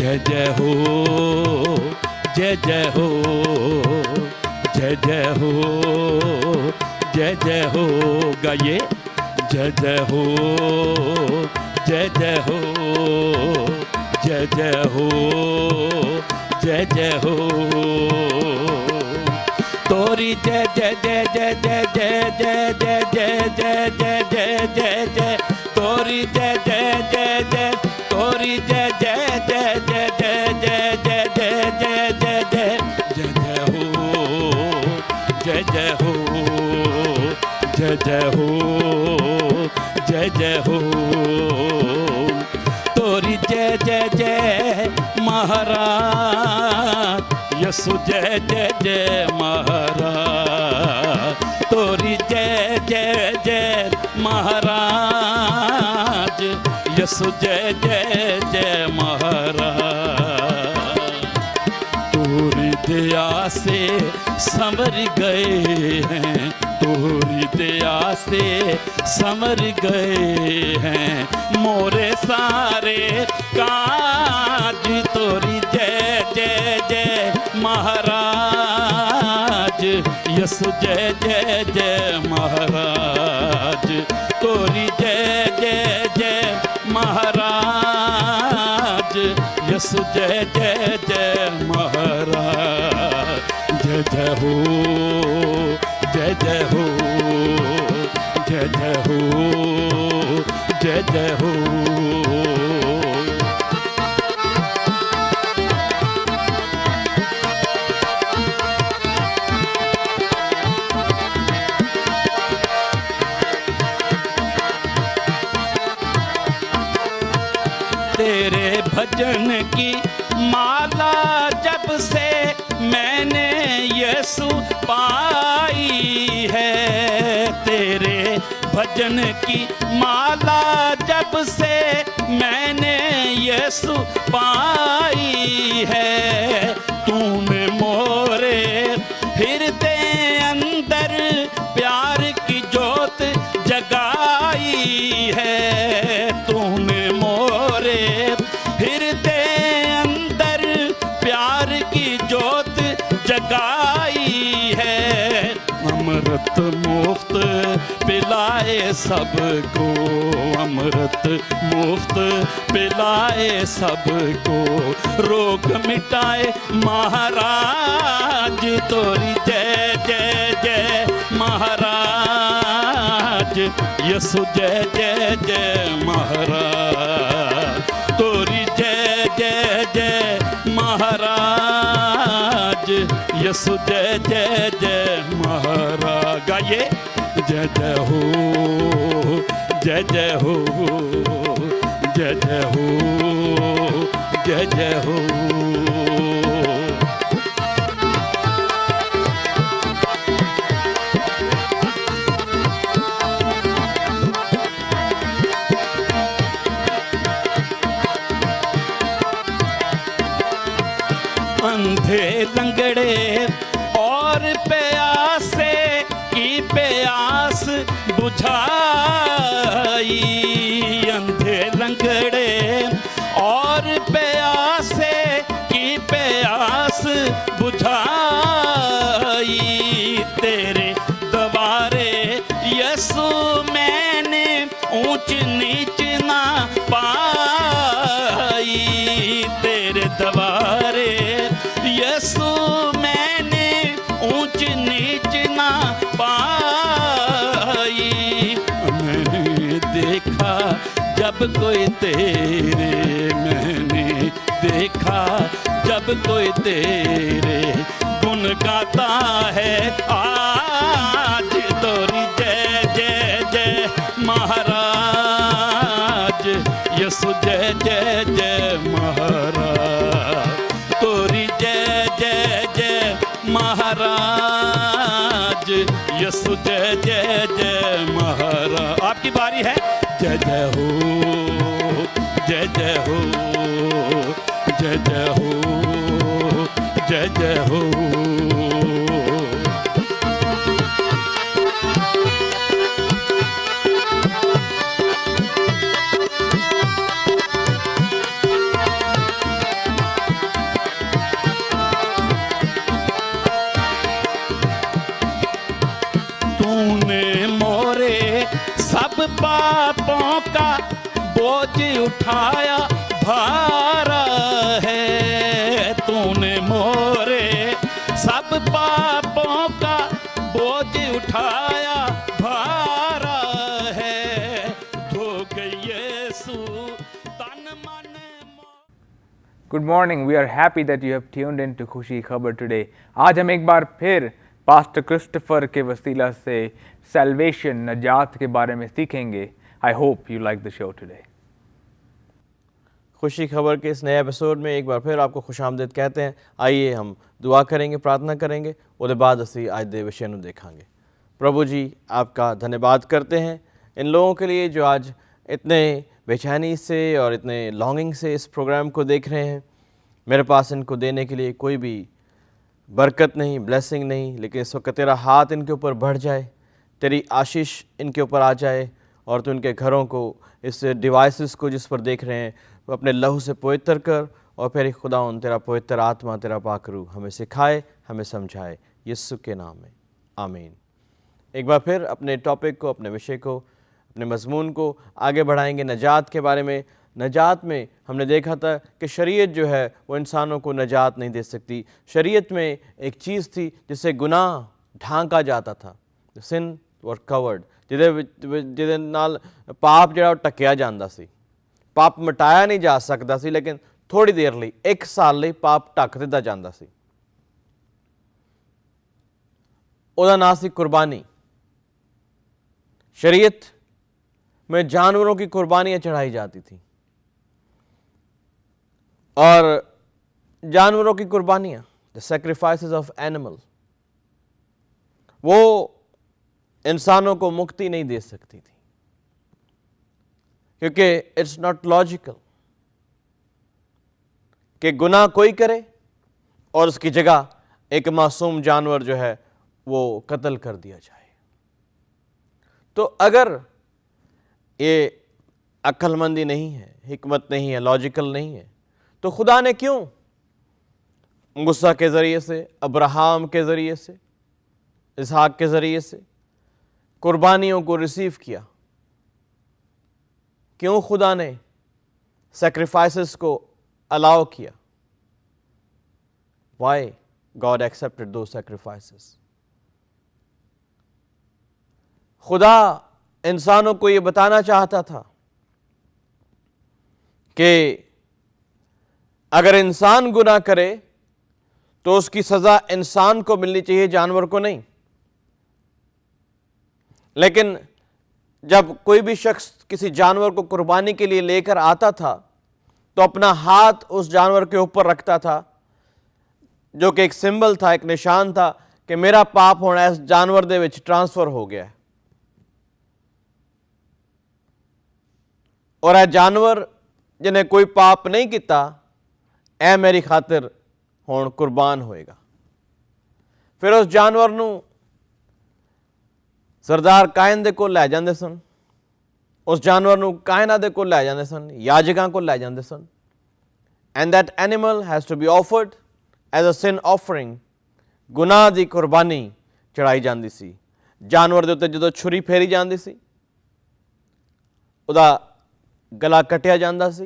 जय जय हो, जय जय हो, जय जय हो, जय जय हो। गाइए जय जय हो, जय जय हो, जय जय हो, जय जय हो। तोरी जय जय जय जय जय जय जय जय जय जय जय जय जय तोरी जय जय जय जय तोरी जय जय जय जय जय जय जय जय जय जय जय जय हो, जय जय हो, जय जय हो, जय जय हो। तोरी जय जय जय महाराज यसु जय जय जय महाराज। तोरी जय जय जय महाराज यसु जय जय जय महाराज। तोरी दया से संवर गए हैं, तोरी दया से संवर गए हैं मोरे सारे काज। तोरी जय जय जय महाराज यसु जय जय जय महाराज। तोरी जय जय जय महाराज यसु जय जय जय महाराज। जय जय हो, जय जय हो, जय जय हो, जय जय हो। तेरे भजन की माला जब से मैंने यसु पाई है, तेरे भजन की माला जब से मैंने यसु पाई है। तूने मोरे हृदय अंदर प्यार की जोत जगाई है। तूने मोरे हृदय अंदर प्यार की जोत जगाई है। अमृत मुफ्त पिलाए सबको, अमृत मुफ्त पिलाए सबको, रोग मिटाए महाराज। तोरी जय जय जय महाराज यसु जय जय जय महाराज। तोरी जय जय जय महाराज यसु जय जय जय महाराज। गाइए जय जय हो, जय जय हो, जय जय हो, जय जय हो। अंधे लंगड़े और प्यासे की प्यास बुझाई। अंधे लंगड़े और प्यासे की प्यास बुझाई। तेरे द्वारे यसु मैंने ऊंच नीच ना पाई। तेरे द्वारे यसु मैंने ऊंच नीच ना पाई। मैंने देखा जब कोई तेरे, मैंने देखा जब कोई तेरे गुण गाता है आज। तोरी जय जय जय महाराज यसु जय जय जय महाराज। तोरी जय जय जय महाराज यसु जय जय जय महाराज। आपकी बारी है। जय जय हो, जय जय हो, जय जय हो, जय जय हो। उठाया भारा है, तूने मोरे सब पापों का बोझ उठाया भारा है, धो गई यीशु तन मन। Good morning. We are happy that you have tuned in to खुशी खबर today. आज हम एक बार फिर पास्टर क्रिस्टोफर के वसीला से salvation नजात के बारे में सीखेंगे. I hope you like the show today. खुशी खबर के इस नए एपिसोड में एक बार फिर आपको खुशामदीद कहते हैं. आइए हम दुआ करेंगे, प्रार्थना करेंगे, ਉਹਦੇ ਬਾਅਦ ਅਸੀਂ ਅੱਜ ਦੇ ਵਿਸ਼ੇ ਨੂੰ ਦੇਖਾਂਗੇ. प्रभु जी, आपका धन्यवाद करते हैं इन लोगों के लिए जो आज इतने बेचैनी से और इतने लॉन्गिंग से इस प्रोग्राम को देख रहे हैं. मेरे पास इनको देने के लिए कोई भी बरकत नहीं, ब्लेसिंग नहीं, लेकिन इस वक्त तेरा हाथ इनके ऊपर बढ़ जाए, तेरी आशीष इनके ऊपर आ जाए और तू इनके घरों को, इस डिवाइसेस को जिस पर देख रहे हैं, वो अपने लहू से पवित्र कर और फिर खुदावंद तेरा पवित्र आत्मा, तेरा पाक रूह हमें सिखाए, हमें समझाए, यीशु के नाम में आमीन. एक बार फिर अपने टॉपिक को, अपने विषय को, अपने मजमून को आगे बढ़ाएंगे. नजात के बारे में. नजात में हमने देखा था कि शरीयत जो है वो इंसानों को नजात नहीं दे सकती. शरीयत में एक चीज़ थी जिसे गुनाह ढांका जाता था. सिन वर कवर्ड, ਜਿਹਦੇ ਨਾਲ ਪਾਪ ਜਿਹੜਾ ਉਹ ਢੱਕਿਆ ਜਾਂਦਾ ਸੀ. ਪਾਪ ਮਿਟਾਇਆ ਨਹੀਂ ਜਾ ਸਕਦਾ ਸੀ, ਲੇਕਿਨ ਥੋੜੀ ਦੇਰ ਲਈ, 1 ਸਾਲ ਲਈ ਪਾਪ ਢੱਕ ਦਿੱਤਾ ਜਾਂਦਾ ਸੀ. ਉਹਦਾ ਨਾਂ ਸੀ कुर्बानी. शरीयत में जानवरों की कुर्बानियाँ चढ़ाई जाती थी और जानवरों की कुर्बानियाँ, द सैक्रिफाइसेस ऑफ एनिमल, वो इंसानों को मुक्ति नहीं दे सकती थी, क्योंकि इट्स नॉट लॉजिकल कि गुनाह कोई करे और उसकी जगह एक मासूम जानवर जो है वो कत्ल कर दिया जाए. तो अगर ये अक्लमंदी नहीं है, हिकमत नहीं है, लॉजिकल नहीं है, तो खुदा ने क्यों मूसा के ज़रिए से, अब्राहम के ज़रिए से, इसहाक के ज़रिए से कुर्बानियों को रिसीव किया? क्यों खुदा ने सैक्रिफाइसेस को अलाउ किया? वाई गॉड एक्सेप्टेड दो सैक्रिफाइसेस? खुदा इंसानों को ये बताना चाहता था कि अगर इंसान गुनाह करे तो उसकी सज़ा इंसान को मिलनी चाहिए, जानवर को नहीं. लेकिन जब कोई भी शख्स किसी जानवर को कुर्बानी के लिए लेकर आता था तो अपना हाथ उस जानवर के ऊपर रखता था, जो कि एक सिंबल था, एक निशान था कि मेरा पाप होना इस जानवर दे विच ट्रांसफर हो गया है. और यह जानवर जिन्हें कोई पाप नहीं किया, ऐ मेरी खातिर हुण कुर्बान होएगा. फिर उस जानवर नूं सरदार कायन दे कोल लै जांदे सन, उस जानवर नूं कायना दे कोल लै जांदे सन, याजकां कोल लै जांदे सन. And that animal has to be offered as a sin offering. गुनाह दी कुर्बानी चढ़ाई जांदी सी. जानवर दे उत्ते जदों छुरी फेरी जांदी सी, उहदा गला कटिया जाता सी,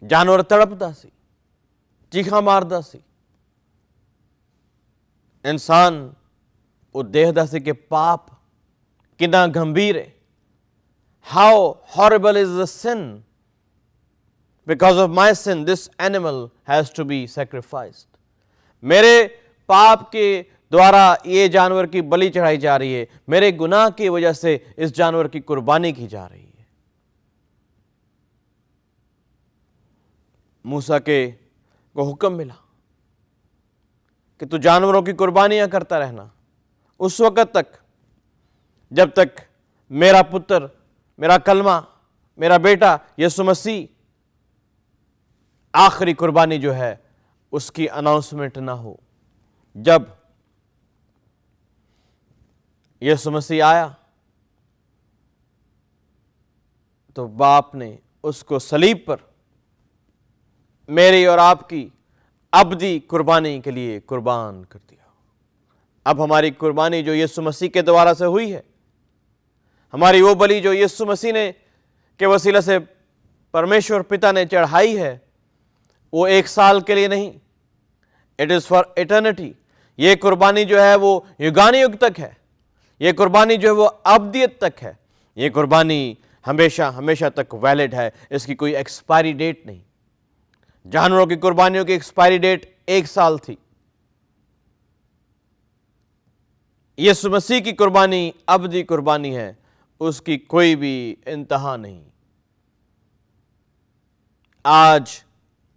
जानवर तड़पता सी, चीखा मारदा सी. इंसान वो देखदा सी कि पाप कितना गंभीर है. How horrible is the sin. Because of my sin this animal has to be sacrificed. मेरे पाप के द्वारा ये जानवर की बलि चढ़ाई जा रही है, मेरे गुनाह की वजह से इस जानवर की कुर्बानी की जा रही है. मूसा को हुक्म मिला कि तू जानवरों की कुर्बानियां करता रहना उस वक़्त तक जब तक मेरा पुत्र, मेरा कलमा, मेरा बेटा यीशु मसीह आखिरी कुर्बानी जो है उसकी अनाउंसमेंट ना हो. जब यीशु मसीह आया तो बाप ने उसको सलीब पर मेरी और आपकी अबदी कुर्बानी के लिए कुर्बान कर दिया. अब हमारी कुर्बानी जो यीशु मसीह के द्वारा से हुई है, हमारी वो बलि जो यीशु मसीह ने के वसीला से परमेश्वर पिता ने चढ़ाई है वो 1 साल के लिए नहीं, इट इज़ फॉर इटर्निटी। ये कुर्बानी जो है वो युगानुयुग तक है, ये कुर्बानी जो है वो अब्दियत तक है, ये कुर्बानी हमेशा हमेशा तक वैलिड है, इसकी कोई एक्सपायरी डेट नहीं। जानवरों की कुर्बानियों की एक्सपायरी डेट 1 साल थी, यीशु मसीह की कुर्बानी अब्दी कुर्बानी है, उसकी कोई भी इंतहा नहीं। आज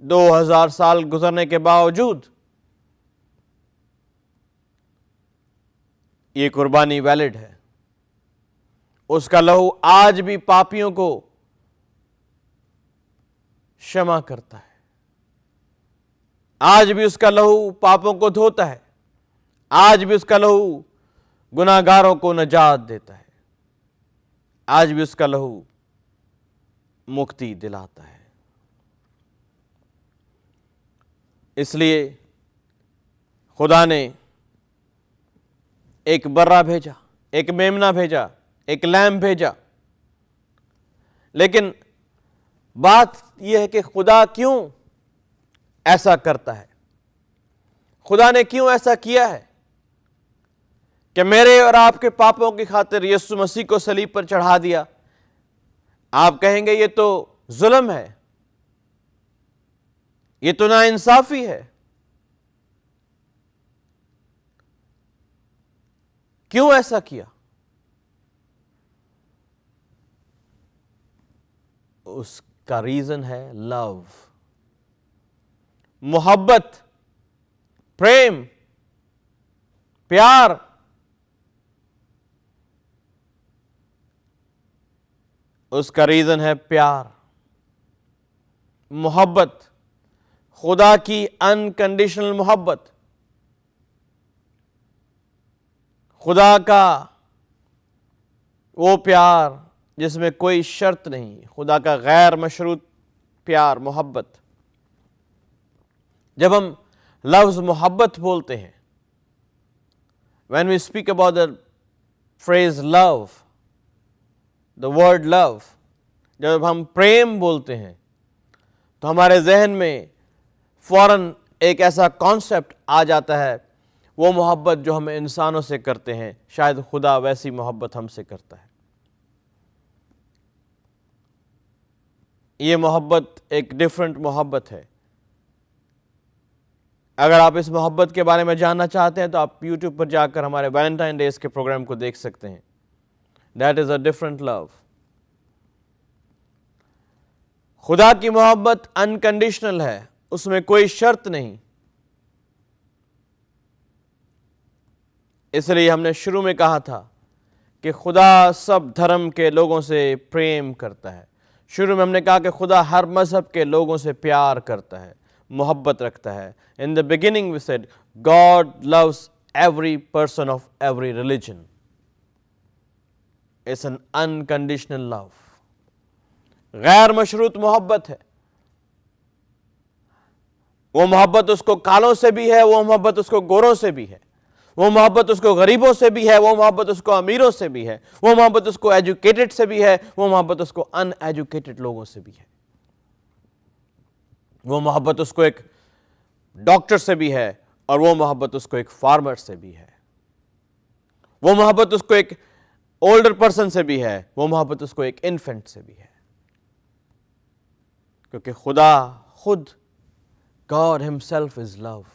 2000 साल गुजरने के बावजूद ये कुर्बानी वैलिड है। उसका लहू आज भी पापियों को क्षमा करता है, आज भी उसका लहू पापों को धोता है, आज भी उसका लहू गुनाहगारों को नजात देता है, आज भी उसका लहू मुक्ति दिलाता है। इसलिए खुदा ने एक बर्रा भेजा, एक मेमना भेजा, एक लैम भेजा। लेकिन बात यह है कि खुदा क्यों ऐसा करता है, खुदा ने क्यों ऐसा किया है कि मेरे और आपके पापों की खातिर यीशु मसीह को सलीब पर चढ़ा दिया। आप कहेंगे ये तो जुल्म है, ये तो नाइंसाफी है। क्यों ऐसा किया? उसका रीजन है लव, मोहब्बत, प्रेम, प्यार। उसका रीजन है प्यार, मोहब्बत, खुदा की अनकंडीशनल मोहब्बत, खुदा का वो प्यार जिसमें कोई शर्त नहीं, खुदा का गैर मशरूत प्यार, मोहब्बत। जब हम लफ्ज मोहब्बत बोलते हैं, when we speak about the phrase love, the word love, जब हम प्रेम बोलते हैं तो हमारे जहन में फौरन एक ऐसा कॉन्सेप्ट आ जाता है, वो मोहब्बत जो हम इंसानों से करते हैं, शायद खुदा वैसी मोहब्बत हमसे करता है। ये मोहब्बत एक डिफरेंट मोहब्बत है। अगर आप इस मोहब्बत के बारे में जानना चाहते हैं तो आप YouTube पर जाकर हमारे वैलेंटाइन डेज के प्रोग्राम को देख सकते हैं। That is a different love. खुदा की मोहब्बत अनकंडीशनल है, उसमें कोई शर्त नहीं। इसलिए हमने शुरू में कहा था कि खुदा सब धर्म के लोगों से प्रेम करता है। शुरू में हमने कहा कि खुदा हर मजहब के लोगों से प्यार करता है, मोहब्बत रखता है। In the beginning we said God loves every person of every religion. It's an unconditional love, गैर मशरूत मोहब्बत है। वो मोहब्बत उसको कालों से भी है, वो मोहब्बत उसको गोरों से भी है, वो मोहब्बत उसको गरीबों से भी है, वो मोहब्बत उसको अमीरों से भी है, वो मोहब्बत उसको एजुकेटेड से भी है, वो मोहब्बत उसको अनएजुकेटेड लोगों से भी है, वो मोहब्बत उसको एक डॉक्टर से भी है और वो मोहब्बत उसको एक फार्मर से भी है, वो मोहब्बत उसको एक ओल्डर पर्सन से भी है, वो मोहब्बत उसको एक इन्फेंट से भी है। क्योंकि खुदा खुद, गॉड हिमसेल्फ इज लव।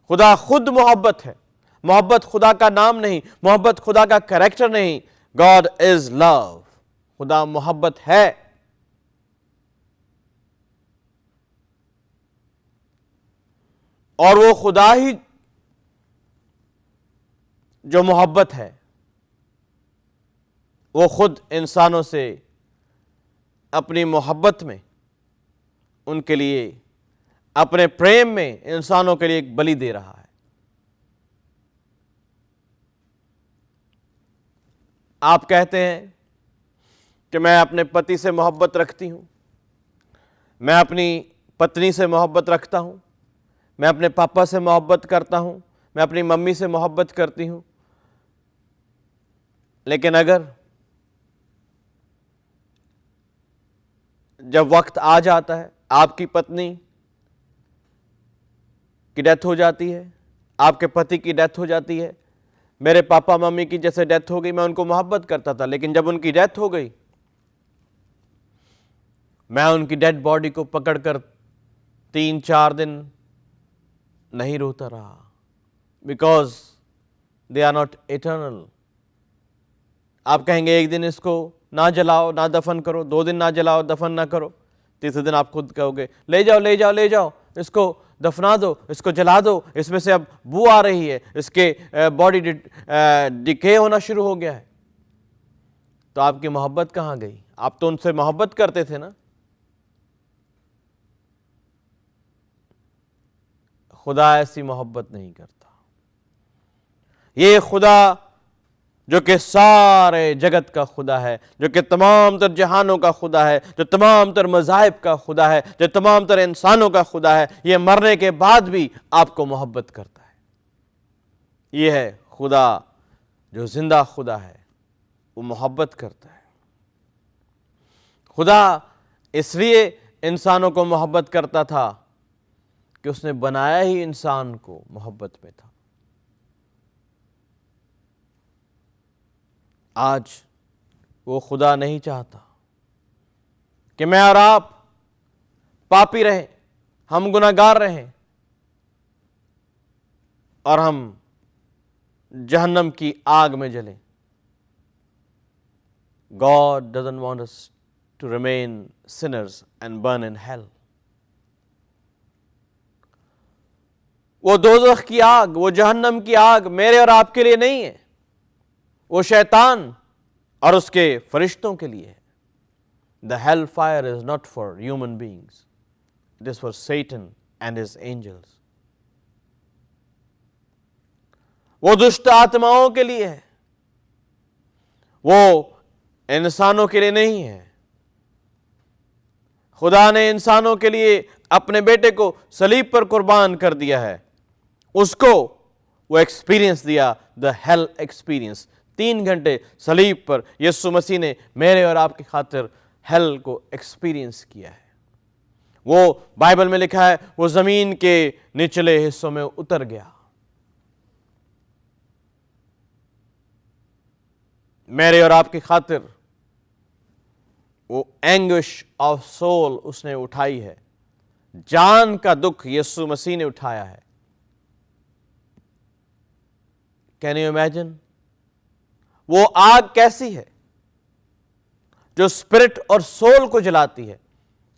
खुदा खुद मोहब्बत है। मोहब्बत खुदा का नाम नहीं, मोहब्बत खुदा का कैरेक्टर नहीं। गॉड इज लव, खुदा मोहब्बत है। और वो खुदा ही जो मोहब्बत है, वो खुद इंसानों से अपनी मोहब्बत में, उनके लिए, अपने प्रेम में इंसानों के लिए एक बलि दे रहा है। आप कहते हैं कि मैं अपने पति से मोहब्बत रखती हूं, मैं अपनी पत्नी से मोहब्बत रखता हूं, मैं अपने पापा से मोहब्बत करता हूं, मैं अपनी मम्मी से मोहब्बत करती हूं। लेकिन अगर जब वक्त आ जाता है, आपकी पत्नी की डेथ हो जाती है, आपके पति की डेथ हो जाती है। मेरे पापा मम्मी की जैसे डेथ हो गई, मैं उनको मोहब्बत करता था, लेकिन जब उनकी डेथ हो गई, मैं उनकी डेड बॉडी को पकड़कर 3-4 दिन नहीं रोता रहा, because they are not eternal. आप कहेंगे एक दिन इसको ना जलाओ ना दफन करो, 2 दिन ना जलाओ दफन ना करो, तीसरे दिन आप खुद कहोगे ले जाओ ले जाओ ले जाओ, इसको दफना दो, इसको जला दो, इसमें से अब बू आ रही है, इसके बॉडी डिके होना शुरू हो गया है। तो आपकी मोहब्बत कहाँ गई? आप तो उनसे मोहब्बत करते थे ना। खुदा ऐसी मोहब्बत नहीं करता। ये खुदा जो कि सारे जगत का खुदा है, जो कि तमाम तर जहानों का खुदा है, जो तमाम तर मज़ाहिब का खुदा है, जो तमाम तर इंसानों का खुदा है, ये मरने के बाद भी आपको मोहब्बत करता है। ये है खुदा जो जिंदा खुदा है, वो मोहब्बत करता है। खुदा इसलिए इंसानों को मोहब्बत करता था कि उसने बनाया ही इंसान को मोहब्बत में था। आज वो खुदा नहीं चाहता कि मैं और आप पापी रहें, हम गुनाहगार रहें और हम जहन्नम की आग में जलें। God doesn't want us to remain sinners and burn in hell. वो दोज़ख की आग, वो जहन्नम की आग मेरे और आपके लिए नहीं है, वो शैतान और उसके फरिश्तों के लिए है। The hell fire is not for human beings. It is for Satan and his angels. वो दुष्ट आत्माओं के लिए है, वो इंसानों के लिए नहीं है। खुदा ने इंसानों के लिए अपने बेटे को सलीब पर कुर्बान कर दिया है। उसको वो एक्सपीरियंस दिया, द हेल एक्सपीरियंस। 3 घंटे सलीब पर यीशु मसीह ने मेरे और आपकी खातिर हेल को एक्सपीरियंस किया है। वो बाइबल में लिखा है, वो जमीन के निचले हिस्सों में उतर गया। मेरे और आपकी खातिर वो एंग्विश ऑफ सोल उसने उठाई है। जान का दुख यीशु मसीह ने उठाया है। Can you imagine? वो आग कैसी है जो स्पिरिट और सोल को जलाती है।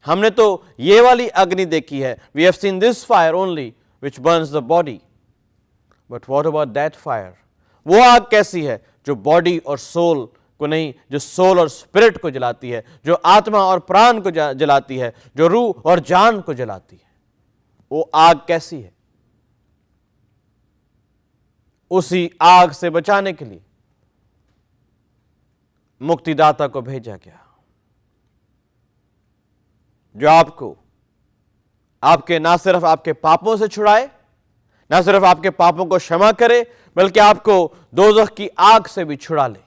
हमने तो ये वाली अग्नि देखी है, we have seen this fire only which burns the body, but what about that fire? वो आग कैसी है जो बॉडी और सोल को नहीं, जो सोल और स्पिरिट को जलाती है, जो आत्मा और प्राण को जलाती है, जो रूह और जान को जलाती है। वो आग कैसी है? उसी आग से बचाने के लिए मुक्तिदाता को भेजा गया, जो आपको आपके ना सिर्फ आपके पापों से छुड़ाए, ना सिर्फ आपके पापों को क्षमा करे, बल्कि आपको दोज़ख की आग से भी छुड़ा ले।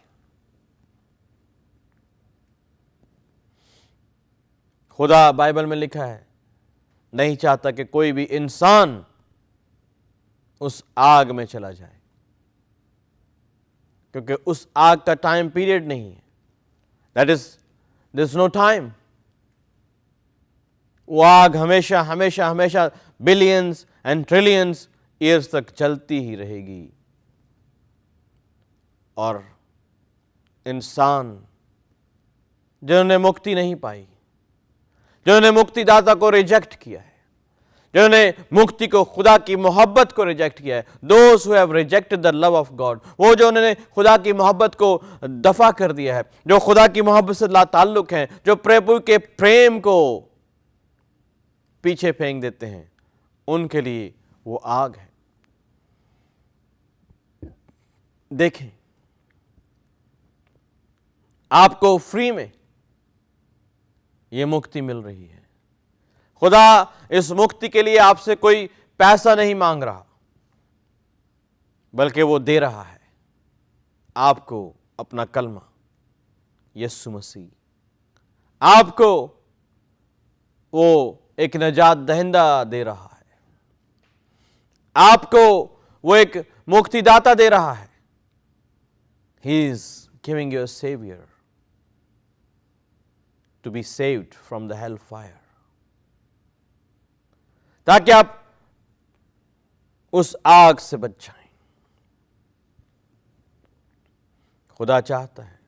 खुदा बाइबल में लिखा है, नहीं चाहता कि कोई भी इंसान उस आग में चला जाए, क्योंकि उस आग का टाइम पीरियड नहीं है। That is there is no time. वो आग हमेशा हमेशा हमेशा बिलियंस एंड ट्रिलियंस ईयर्स तक चलती ही रहेगी। और इंसान जिन्होंने मुक्ति नहीं पाई, जिन्होंने मुक्तिदाता को रिजेक्ट किया है, जिन्होंने मुक्ति को, खुदा की मोहब्बत को रिजेक्ट किया है, those who have rejected the love of God, वो जो उन्होंने खुदा की मोहब्बत को दफा कर दिया है, जो खुदा की मोहब्बत से लाताल्लुक हैं, जो प्रभु के प्रेम को पीछे फेंक देते हैं, उनके लिए वो आग है। देखें, आपको फ्री में ये मुक्ति मिल रही है। खुदा इस मुक्ति के लिए आपसे कोई पैसा नहीं मांग रहा, बल्कि वो दे रहा है आपको अपना कलमा, यीशु मसीह। आपको वो एक नजात दहिंदा दे रहा है, आपको वो एक मुक्तिदाता दे रहा है। He is giving you a saviour to be saved from the hell fire, ताकि आप उस आग से बच जाएं। खुदा चाहता है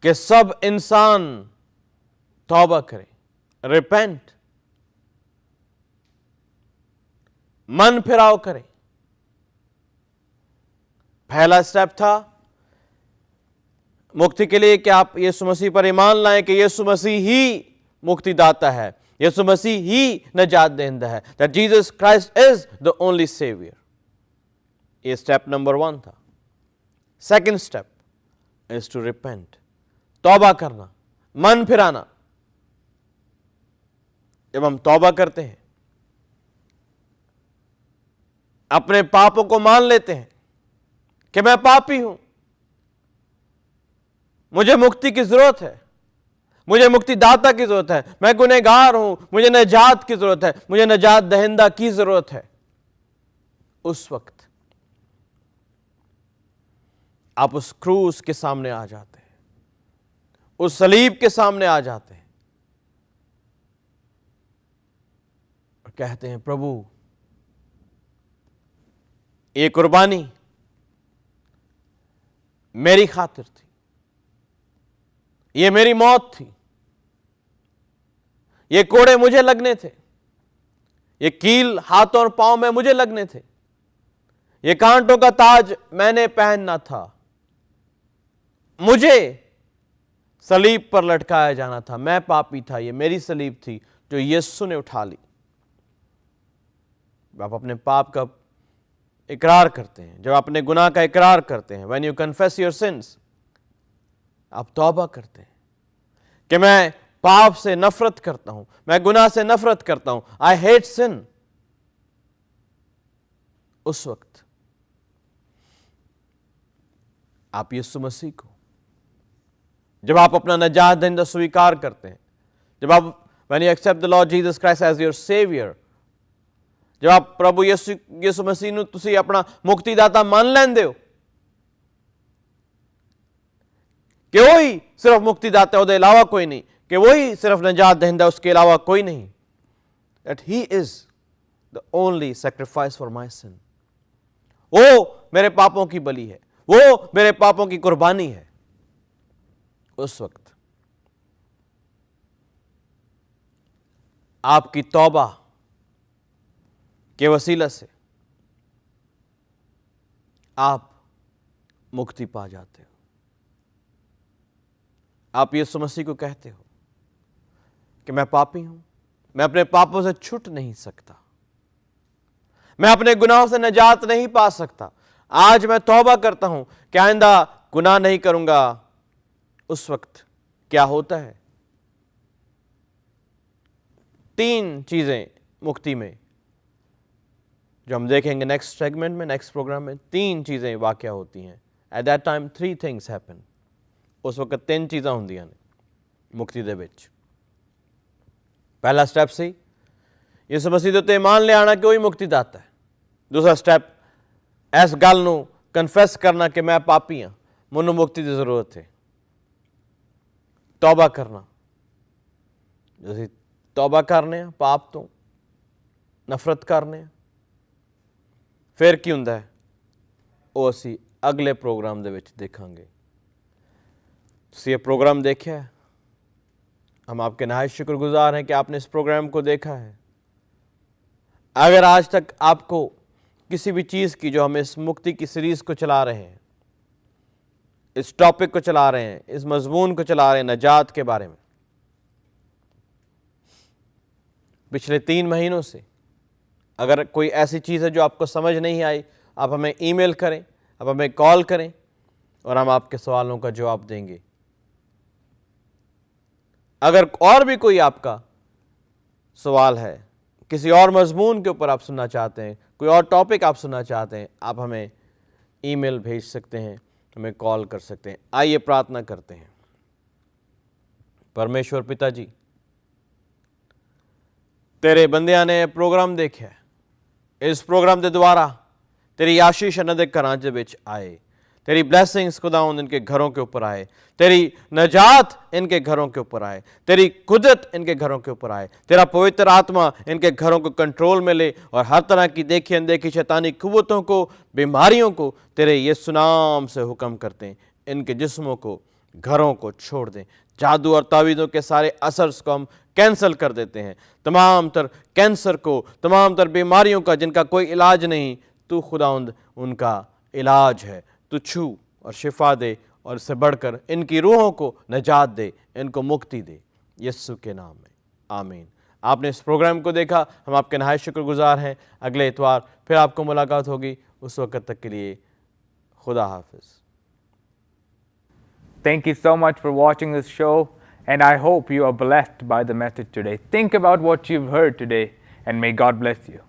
कि सब इंसान तौबा करें, रिपेंट, मन फिराव करें। पहला स्टेप था मुक्ति के लिए कि आप यीशु मसीह पर ईमान लाएं कि यीशु मसीह ही मुक्तिदाता है, यीशु मसीह ही नजात देंदा है, that Jesus Christ is the only saviour. ये स्टेप नंबर 1 था। Second step is to repent, तौबा करना, मन फिराना। जब हम तौबा करते हैं, अपने पापों को मान लेते हैं कि मैं पापी हूं, मुझे मुक्ति की जरूरत है, मुझे मुक्तिदाता की जरूरत है, मैं गुनहगार हूं, मुझे नजात की जरूरत है, मुझे नजात दहिंदा की जरूरत है, उस वक्त आप उस क्रूस के सामने आ जाते हैं, उस सलीब के सामने आ जाते हैं और कहते हैं, प्रभु ये कुर्बानी मेरी खातिर थी, ये मेरी मौत थी, ये कोड़े मुझे लगने थे, ये कील हाथों और पांव में मुझे लगने थे, ये कांटों का ताज मैंने पहनना था, मुझे सलीब पर लटकाया जाना था, मैं पापी था, ये मेरी सलीब थी जो यीशु ने उठा ली। आप अपने पाप का इकरार करते हैं, जब अपने गुनाह का इकरार करते हैं, when you confess your sins, आप तौबा करते हैं कि मैं पाप से नफरत करता हूं, मैं गुनाह से नफरत करता हूं, आई हेट सिन। उस वक्त आप यीशु मसीह को, जब आप अपना नजात दहिंदा स्वीकार करते हैं, जब आप when you accept the Lord Jesus Christ as your saviour, जब आप प्रभु यीशु मसीह ਨੂੰ ਤੁਸੀਂ ਆਪਣਾ ਮੁਕਤੀਦਾਤਾ ਮੰਨ ਲੈਂਦੇ ਹੋ कि वही सिर्फ मुक्तिदाता, ਉਹਦੇ ਇਲਾਵਾ कोई नहीं, कि वही सिर्फ नजात दहिंदा, उसके अलावा कोई नहीं, that he is the only sacrifice for my sin, वो मेरे पापों की बलि है, वो मेरे पापों की कुर्बानी है। उस वक्त आपकी तौबा के वसीला से आप मुक्ति पा जाते हो। आप यीशु मसीह को कहते हो कि मैं पापी हूं, मैं अपने पापों से छूट नहीं सकता, मैं अपने गुनाहों से निजात नहीं पा सकता, आज मैं तौबा करता हूं कि आइंदा गुनाह नहीं करूंगा। उस वक्त क्या होता है? 3 चीजें मुक्ति में जो हम देखेंगे नेक्स्ट सेगमेंट में, नेक्स्ट प्रोग्राम में, 3 चीजें वाकया होती हैं। At that time 3 things happen. उस वक्त 3 चीज़ां होंदियां ने मुक्ति दे विच। पहला स्टैप सी यीशु मसीह दे उत्ते ईमान ले आना कि वही मुक्तिदाता है। दूसरा स्टैप इस गल नूं कन्फेस करना कि मैं पापी हाँ, मैनू मुक्ति की जरूरत है। तौबा करना, जो तौबा करने पाप तो नफरत करने, फिर की हुंदा है वो असी अगले प्रोग्राम दे विच देखांगे। तुसीं ये प्रोग्राम देखा है, हम आपके नहायत शुक्रगुजार हैं कि आपने इस प्रोग्राम को देखा है। अगर आज तक आपको किसी भी चीज़ की, जो हम इस मुक्ति की सीरीज़ को चला रहे हैं, इस टॉपिक को चला रहे हैं, इस मजमून को चला रहे हैं, नजात के बारे में, पिछले 3 महीनों से अगर कोई ऐसी चीज़ है जो आपको समझ नहीं आई, आप हमें ईमेल करें, आप हमें कॉल करें और हम आपके सवालों का जवाब देंगे। अगर और भी कोई आपका सवाल है, किसी और मजमून के ऊपर आप सुनना चाहते हैं, कोई और टॉपिक आप सुनना चाहते हैं, आप हमें ईमेल भेज सकते हैं, हमें कॉल कर सकते हैं। आइए प्रार्थना करते हैं। परमेश्वर पिता जी, तेरे बंदियां ने प्रोग्राम देखे, इस प्रोग्राम के द्वारा तेरी आशीष इन्हां दे घरां दे विच आए, तेरी ब्लैसिंग्स खुदावंद इनके घरों के ऊपर आए, तेरी नजात इनके घरों के ऊपर आए, तेरी कुदरत इनके घरों के ऊपर आए, तेरा पवित्र आत्मा इनके घरों को कंट्रोल में ले और हर तरह की देखी अनदेखी शैतानी कुव्वतों को, बीमारियों को तेरे यीशु नाम से हुक्म करते हैं, इनके जिस्मों को, घरों को छोड़ दें। जादू और तावीज़ों के सारे असर्स को हम कैंसिल कर देते हैं। तमाम तर कैंसर को, तमाम तर बीमारियों का जिनका कोई इलाज नहीं, तू खुदावंद उनका इलाज है। तू छू और शिफा दे और इससे बढ़कर इनकी रूहों को नजात दे, इनको मुक्ति दे, यीशु के नाम में, आमीन। आपने इस प्रोग्राम को देखा, हम आपके नहायत शुक्रगुजार हैं। अगले इतवार फिर आपको मुलाकात होगी, उस वक्त तक के लिए खुदा हाफिज़। Thank you so much for watching this show, and I hope you are blessed by the message today. Think about what you've heard today, and may God bless you.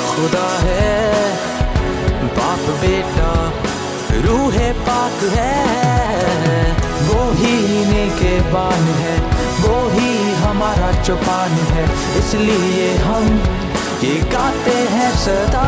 खुदा है बाप बेटा रूहे पाक है, वो ही निगहबान है, वो ही हमारा चौपान है, इसलिए हम ये गाते हैं सदा।